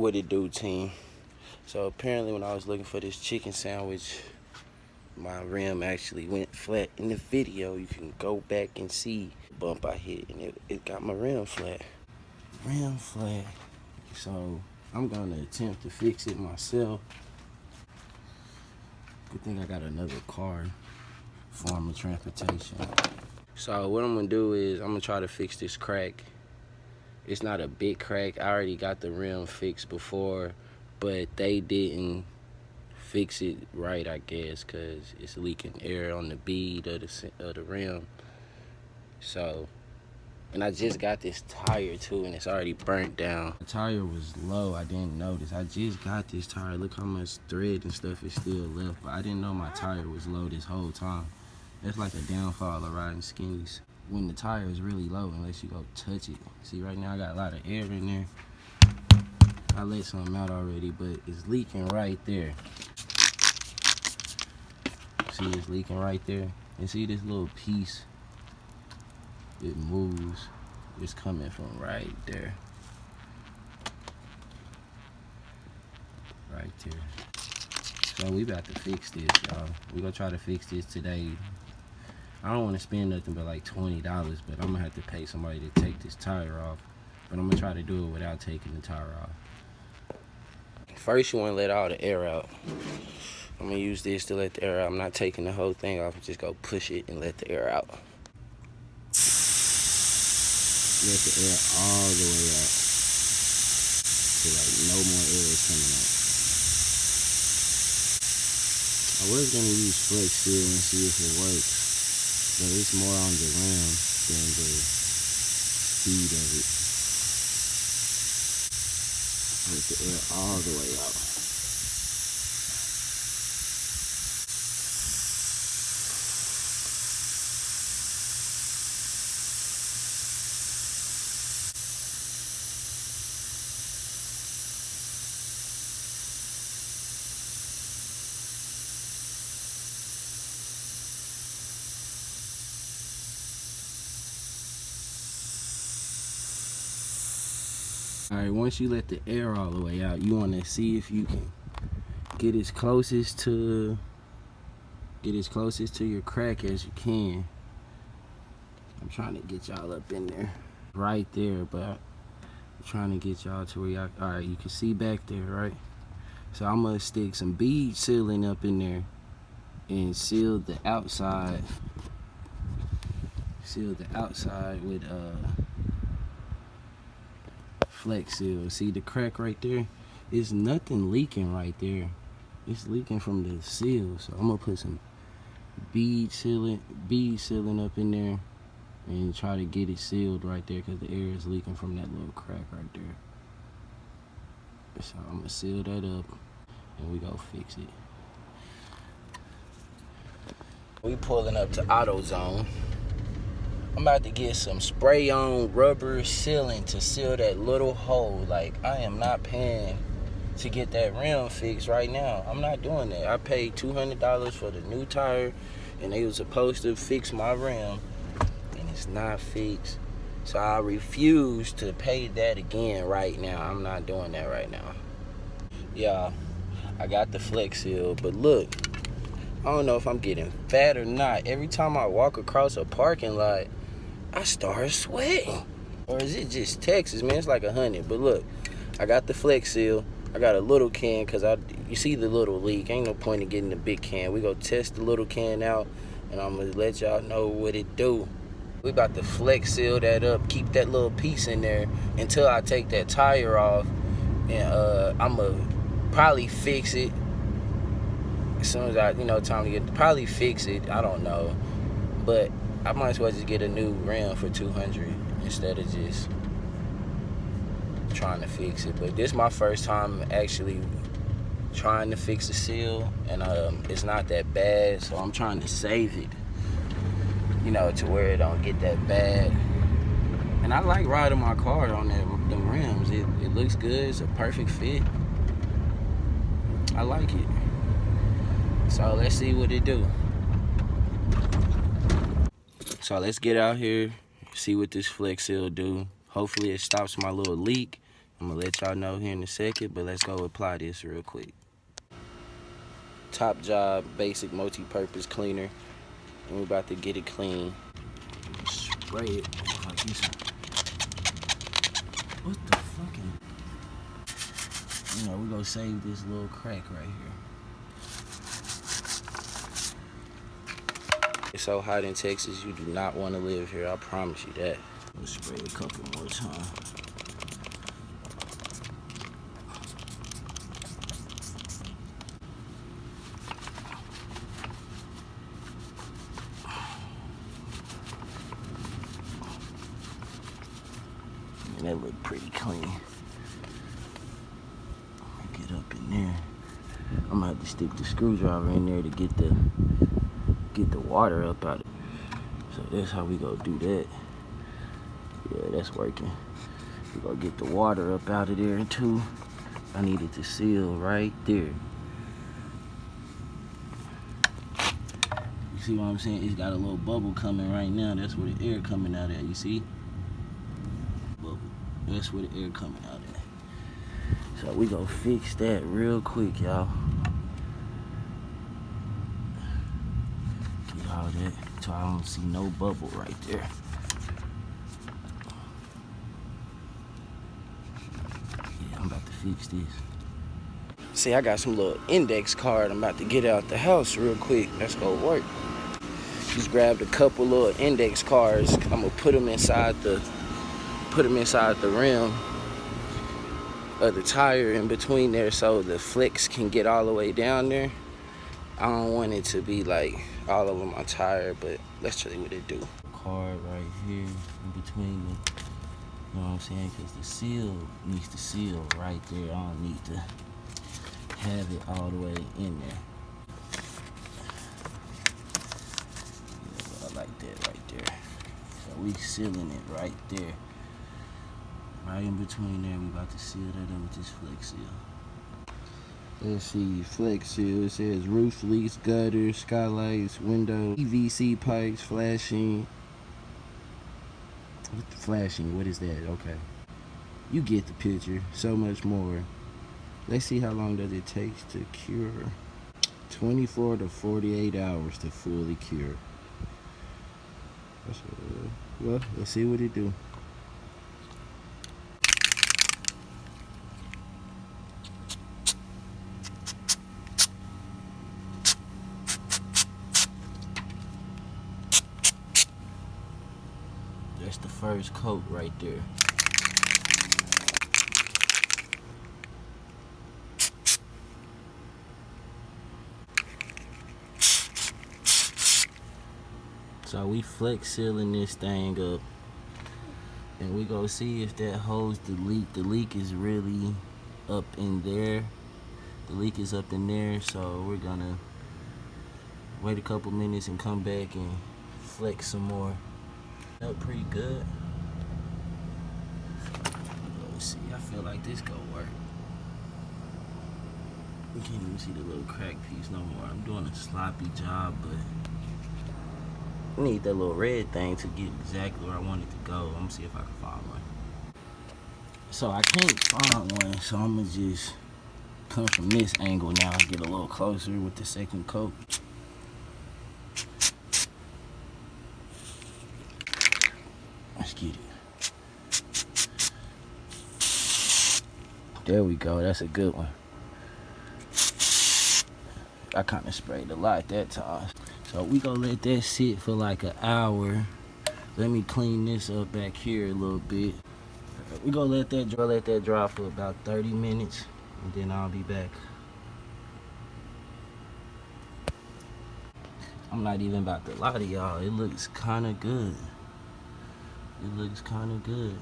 What it do, team? So apparently when I was looking for this chicken sandwich, my rim actually went flat. In the video, you can go back and see the bump I hit, and it got my rim flat. Rim flat. So I'm gonna attempt to fix it myself. Good thing I got another car, form of transportation. So what I'm gonna do is I'm gonna try to fix this crack. It's not a big crack. I already got the rim fixed before, but they didn't fix it right, I guess, because it's leaking air on the bead of the rim. So, and I just got this tire too, and it's already burnt down. The tire was low, I didn't notice. I just got this tire. Look how much thread and stuff is still left, but I didn't know my tire was low this whole time. That's like a downfall of riding skinnies. When the tire is really low, unless you go touch it. See, right now I got a lot of air in there. I let something out already, but it's leaking right there. See, it's leaking right there. And see this little piece, it moves. It's coming from right there. Right there. So we about to fix this, y'all. We gonna try to fix this today. I don't want to spend nothing but like $20, but I'm gonna have to pay somebody to take this tire off. But I'm gonna try to do it without taking the tire off. First, you want to let all the air out. I'm gonna use this to let the air out. I'm not taking the whole thing off. Just go push it and let the air out. Let the air all the way out. So like no more air is coming out. I was gonna use Flex Seal and see if it works. But it's more on the rim than the speed of it. Let the air all the way out. Alright, once you let the air all the way out, you want to see if you can get as closest to your crack as you can. I'm trying to get y'all up in there. Right there, but I'm trying to get y'all to where y'all, alright, you can see back there, right? So I'm gonna stick some bead sealing up in there and seal the outside. Seal the outside with Flex Seal. See the crack right there? There's nothing leaking right there. It's leaking from the seal. So I'm gonna put some bead sealing up in there and try to get it sealed right there, because the air is leaking from that little crack right there. So I'm gonna seal that up and we go fix it. We pulling up to AutoZone. I'm about to get some spray-on rubber sealing to seal that little hole. Like, I am not paying to get that rim fixed right now. I'm not doing that. I paid $200 for the new tire, and they was supposed to fix my rim, and it's not fixed. So I refuse to pay that again right now. I'm not doing that right now. Yeah, I got the Flex Seal, but look, I don't know if I'm getting fat or not. Every time I walk across a parking lot, I start sweating. Or is it just Texas, man? It's like 100. But look, I got the Flex Seal. I got a little can, because you see the little leak. Ain't no point in getting the big can. We go test the little can out, and I'm going to let y'all know what it do. We about to Flex Seal that up, keep that little piece in there until I take that tire off. And I'm going to probably fix it as soon as I, time to probably fix it. I don't know. But I might as well just get a new rim for $200 instead of just trying to fix it. But this is my first time actually trying to fix the seal, and it's not that bad, so I'm trying to save it, to where it don't get that bad. And I like riding my car on them rims. It looks good. It's a perfect fit. I like it. So let's see what it do. So let's get out here, see what this Flex Seal do. Hopefully it stops my little leak, I'm gonna let y'all know here in a second, but let's go apply this real quick. Top Job basic multi-purpose cleaner, and we're about to get it clean. Spray it like this. What the fucking? You know, we're gonna save this little crack right here. It's so hot in Texas, you do not want to live here. I promise you that. Let's spray a couple more times. And that look pretty clean. Get up in there. I'm gonna have to stick the screwdriver in there to get the water up out of it. So that's how we gonna do that. Yeah, that's working. We gonna get the water up out of there too. I need it to seal right there. You see what I'm saying? It's got a little bubble coming right now. That's where the air coming out at. You see? Bubble. That's where the air coming out at. So we gonna fix that real quick, y'all. Get all that so I don't see no bubble right there. Yeah, I'm about to fix this. See, I got some little index card. I'm about to get out the house real quick. Let's go work. Just grabbed a couple little index cards. I'm gonna put them inside the rim of the tire in between there so the flex can get all the way down there. I don't want it to be like all over my tire, but let's show you what it do. Card right here in between the, you know what I'm saying? Because the seal needs to seal right there. I don't need to have it all the way in there. Yeah, I like that right there. So we sealing it right there. Right in between there, we about to seal that up with this Flex Seal. Let's see, Flex Seal. It says roof leaks, gutters, skylights, window, PVC pipes, flashing. What the flashing? What is that? Okay. You get the picture. So much more. Let's see how long does it take to cure. 24 to 48 hours to fully cure. Well, let's see what it do. That's the first coat right there. So we flex sealing this thing up, and we go see if that holds the leak. The leak is really up in there. The leak is up in there, so we're gonna wait a couple minutes and come back and flex some more. Up pretty good. Let's see, I feel like this gonna work. You can't even see the little crack piece no more. I'm doing a sloppy job, but I need that little red thing to get exactly where I want it to go. I'm gonna see if I can find one. So I can't find one, so I'm gonna just come from this angle now and get a little closer with the second coat. Let's get it. There we go, that's a good one. I kind of sprayed a lot that time. So we gonna let that sit for like an hour. Let me clean this up back here a little bit. We gonna let that dry for about 30 minutes, and then I'll be back. I'm not even about to lie to y'all. It looks kind of good. It looks kind of good.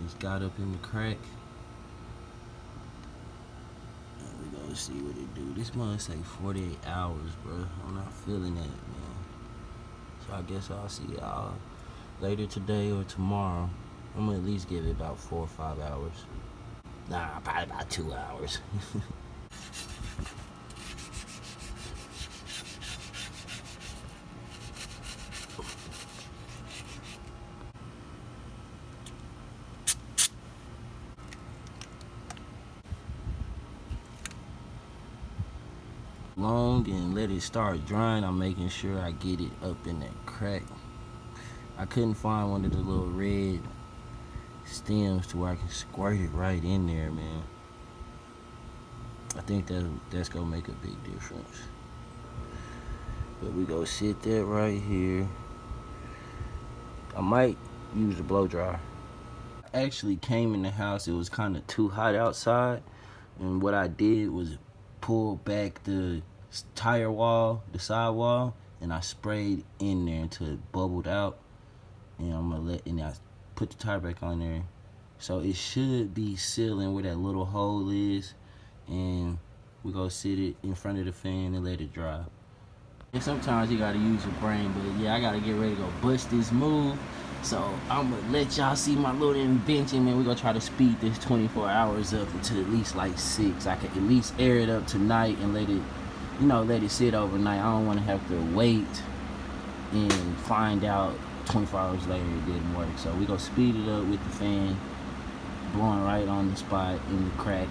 It's got up in the crack. Let's see what it do. This must say 48 hours, bro. I'm not feeling that, man. So I guess I'll see y'all later today or tomorrow. I'm gonna at least give it about 4 or 5 hours. Nah, probably about 2 hours. long and let it start drying, I'm making sure I get it up in that crack. I couldn't find one of the little red stems to where I can squirt it right in there, man. I think that's gonna make a big difference. But we go sit that right here. I might use a blow dryer. I actually came in the house, it was kind of too hot outside, and what I did was pull back the tire wall, the side wall, and I sprayed in there until it bubbled out. And I put the tire back on there. So it should be sealing where that little hole is, and we go sit it in front of the fan and let it dry. And sometimes you gotta use your brain, but yeah, I gotta get ready to go bust this move. So I'm gonna let y'all see my little invention, man. We're gonna try to speed this 24 hours up to at least like 6. I can at least air it up tonight and let it, let it sit overnight. I don't wanna have to wait and find out 24 hours later it didn't work. So we gonna speed it up with the fan blowing right on the spot in the crack,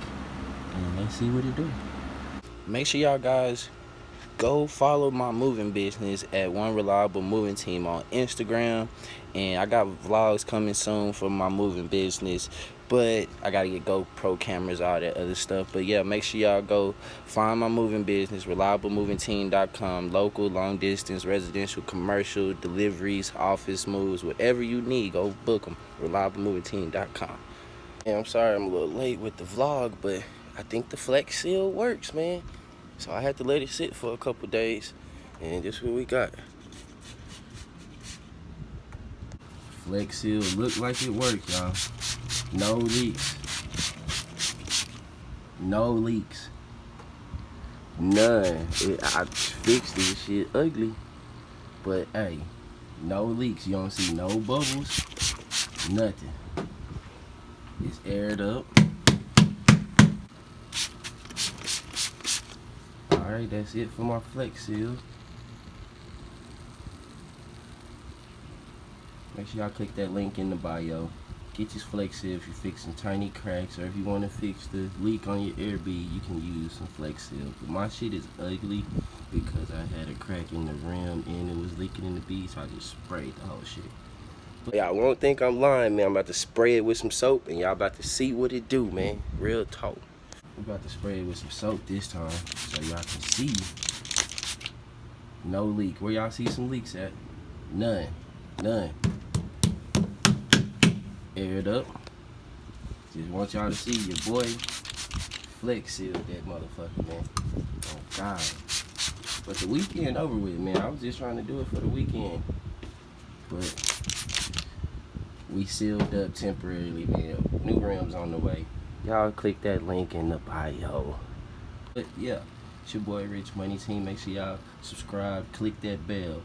and let's see what it do. Make sure y'all guys go follow my moving business at One Reliable Moving Team on Instagram. And I got vlogs coming soon for my moving business, but I gotta get GoPro cameras, all that other stuff. But yeah, make sure y'all go find my moving business, reliablemovingteam.com. Local, long distance, residential, commercial, deliveries, office moves, whatever you need, go book them. reliablemovingteam.com. And I'm sorry I'm a little late with the vlog, but I think the Flex Seal works, man. So I had to let it sit for a couple days, and this is what we got. Flex Seal look like it worked, y'all. No leaks. No leaks. None. I fixed this shit ugly, but hey, no leaks. You don't see no bubbles, nothing. It's aired up. Alright, that's it for my Flex Seal. Make sure y'all click that link in the bio. Get your Flex Seal if you're fixing tiny cracks, or if you want to fix the leak on your air bead, you can use some Flex Seal. But my shit is ugly because I had a crack in the rim and it was leaking in the bead, so I just sprayed the whole shit. Y'all won't think I'm lying, man. I'm about to spray it with some soap, and y'all about to see what it do, man. Real talk. I'm about to spray it with some soap this time, so y'all can see no leak. Where y'all see some leaks at? None. None. Aired up. Just want y'all to see your boy Flex Seal that motherfucker, man. Oh God. But the weekend over with, man. I was just trying to do it for the weekend, but we sealed up temporarily, man. New rims on the way. Y'all click that link in the bio. But yeah, it's your boy Rich Money Team. Make sure y'all subscribe, click that bell.